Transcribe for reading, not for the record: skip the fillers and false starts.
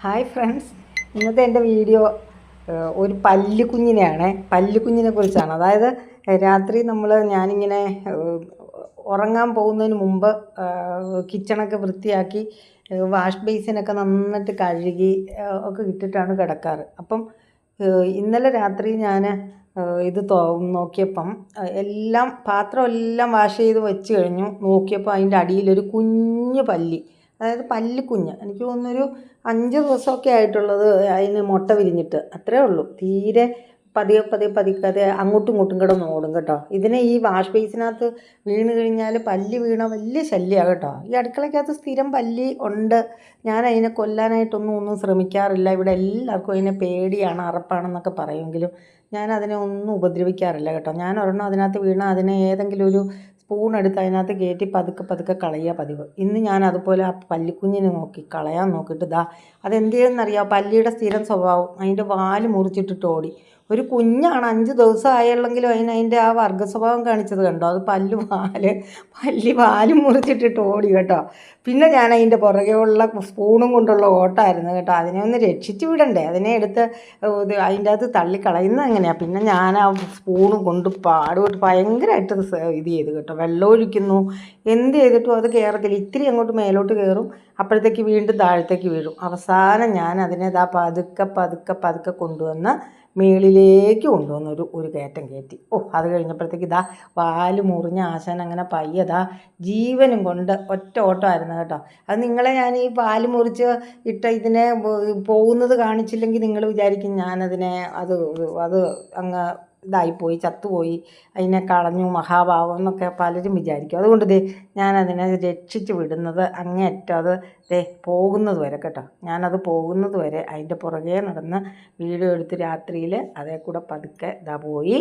Hi friends, ഇന്നത്തെ എൻ്റെ video ഒരു പല്ലിക്കുഞ്ഞിനെയാണ്. പല്ലിക്കുഞ്ഞിനെ കുറിച്ചാണ്. അതായത് രാത്രി ഞാനിങ്ങനെ ഉറങ്ങാൻ പോകുന്നതിന് മുമ്പ് കിച്ചണൊക്കെ വൃത്തിയാക്കി വാഷ് ബേസിനൊക്കെ നന്നായിട്ട് കഴുകി ഒക്കെ ഇട്ടിട്ടാണ് കിടക്കാറ്. അപ്പം ഇന്നലെ രാത്രി ഞാൻ ഇത് നോക്കിയപ്പം പാത്രം എല്ലാം വാഷ് ചെയ്ത് വെച്ച് കഴിഞ്ഞു. നോക്കിയപ്പോൾ അതിൻ്റെ അടിയിലൊരു കുഞ്ഞു പല്ലി, അതായത് പല്ലിക്കുഞ്ഞ്. എനിക്ക് തോന്നുന്നൊരു 5 ദിവസമൊക്കെ ആയിട്ടുള്ളത് അതിന് മുട്ട വിരിഞ്ഞിട്ട്, അത്രേ ഉള്ളൂ. തീരെ പതിയെ അത് അങ്ങോട്ടും ഇങ്ങോട്ടും കിടന്ന് ഓടും കേട്ടോ. ഇതിനെ ഈ വാഷ് ബേസിനകത്ത് വീണ് കഴിഞ്ഞാൽ പല്ലി വീണ വലിയ ശല്യമാണ് കേട്ടോ. ഈ അടുക്കളയ്ക്കകത്ത് സ്ഥിരം പല്ലി ഉണ്ട്. ഞാൻ അതിനെ കൊല്ലാനായിട്ടൊന്നും ശ്രമിക്കാറില്ല. ഇവിടെ എല്ലാവർക്കും അതിനെ പേടിയാണ്, അറപ്പാണെന്നൊക്കെ പറയുമെങ്കിലും ഞാൻ അതിനെ ഒന്നും ഉപദ്രവിക്കാറില്ല കേട്ടോ. ഞാൻ ഒരെണ്ണം അതിനകത്ത് വീണ അതിനെ ഏതെങ്കിലും ഒരു സ്പൂൺ എടുത്ത് അതിനകത്ത് കയറ്റി പതുക്കെ കളയുക പതിവ്. ഇന്ന് ഞാൻ അതുപോലെ ആ പല്ലിക്കുഞ്ഞിനെ കളയാൻ നോക്കിയിട്ട് അതെന്ത് ചെയ്യുമെന്നറിയാം. പല്ലിയുടെ സ്ഥിരം സ്വഭാവം അതിൻ്റെ വാല് മുറിച്ചിട്ടിട്ട് ഓടി. ഒരു കുഞ്ഞാണ്, 5 ദിവസം ആയുള്ളെങ്കിലും അതിൻ്റെ ആ വർഗ്ഗ സ്വഭാവം കാണിച്ചത് കണ്ടോ. അത് പല്ലി വാലും മുറിച്ചിട്ടിട്ട് ഓടി കേട്ടോ. പിന്നെ ഞാൻ അതിൻ്റെ പുറകെ ഉള്ള സ്പൂണും കൊണ്ടുള്ള ഓട്ടമായിരുന്നു കേട്ടോ. അതിനെ ഒന്ന് രക്ഷിച്ചു വിടണ്ടേ, അതിനെ എടുത്ത് അതിൻ്റെ അകത്ത് തള്ളിക്കളയുന്നത് എങ്ങനെയാണ്. പിന്നെ ഞാൻ ആ സ്പൂണും കൊണ്ട് പാടുപെട്ട് ഭയങ്കരമായിട്ട് ഇത് ചെയ്തു കേട്ടോ. വെള്ളം ഒഴിക്കുന്നു, എന്ത് ചെയ്തിട്ടും അത് കയറത്തില്ല. ഇത്തിരി അങ്ങോട്ട് മേലോട്ട് കയറും, അപ്പോഴത്തേക്ക് വീണ്ടും താഴത്തേക്ക് വീഴും. അവസാനം ഞാൻ അതിനെ പതുക്കെ കൊണ്ടുവന്ന് മേളിലേക്ക് കൊണ്ടുവന്ന് ഒരു കയറ്റം കയറ്റി. അത് കഴിഞ്ഞപ്പോഴത്തേക്ക് വാല് മുറിഞ്ഞ ആശാൻ അങ്ങനെ പയ്യെ ജീവനും കൊണ്ട് ഒറ്റ ഓട്ടമായിരുന്നു കേട്ടോ. അത് നിങ്ങളെ ഞാൻ ഈ വാല് മുറിച്ച് ഇതിനെ പോകുന്നത് കാണിച്ചില്ലെങ്കിൽ നിങ്ങൾ വിചാരിക്കും ഞാനതിനെ അത് അങ്ങ് ഇതായിപ്പോയി, ചത്തുപോയി, അതിനെ കളഞ്ഞു, മഹാഭാവം എന്നൊക്കെ പലരും വിചാരിക്കും. അതുകൊണ്ട് ഞാനതിനെ രക്ഷിച്ച് വിടുന്നത് അങ്ങേയറ്റം അത് പോകുന്നത് വരെ കേട്ടോ. ഞാനത് പോകുന്നത് വരെ അതിൻ്റെ പുറകെ നടന്ന് വീഡിയോ എടുത്ത് രാത്രിയിൽ അതേ കൂടെ പതുക്കെ പോയി.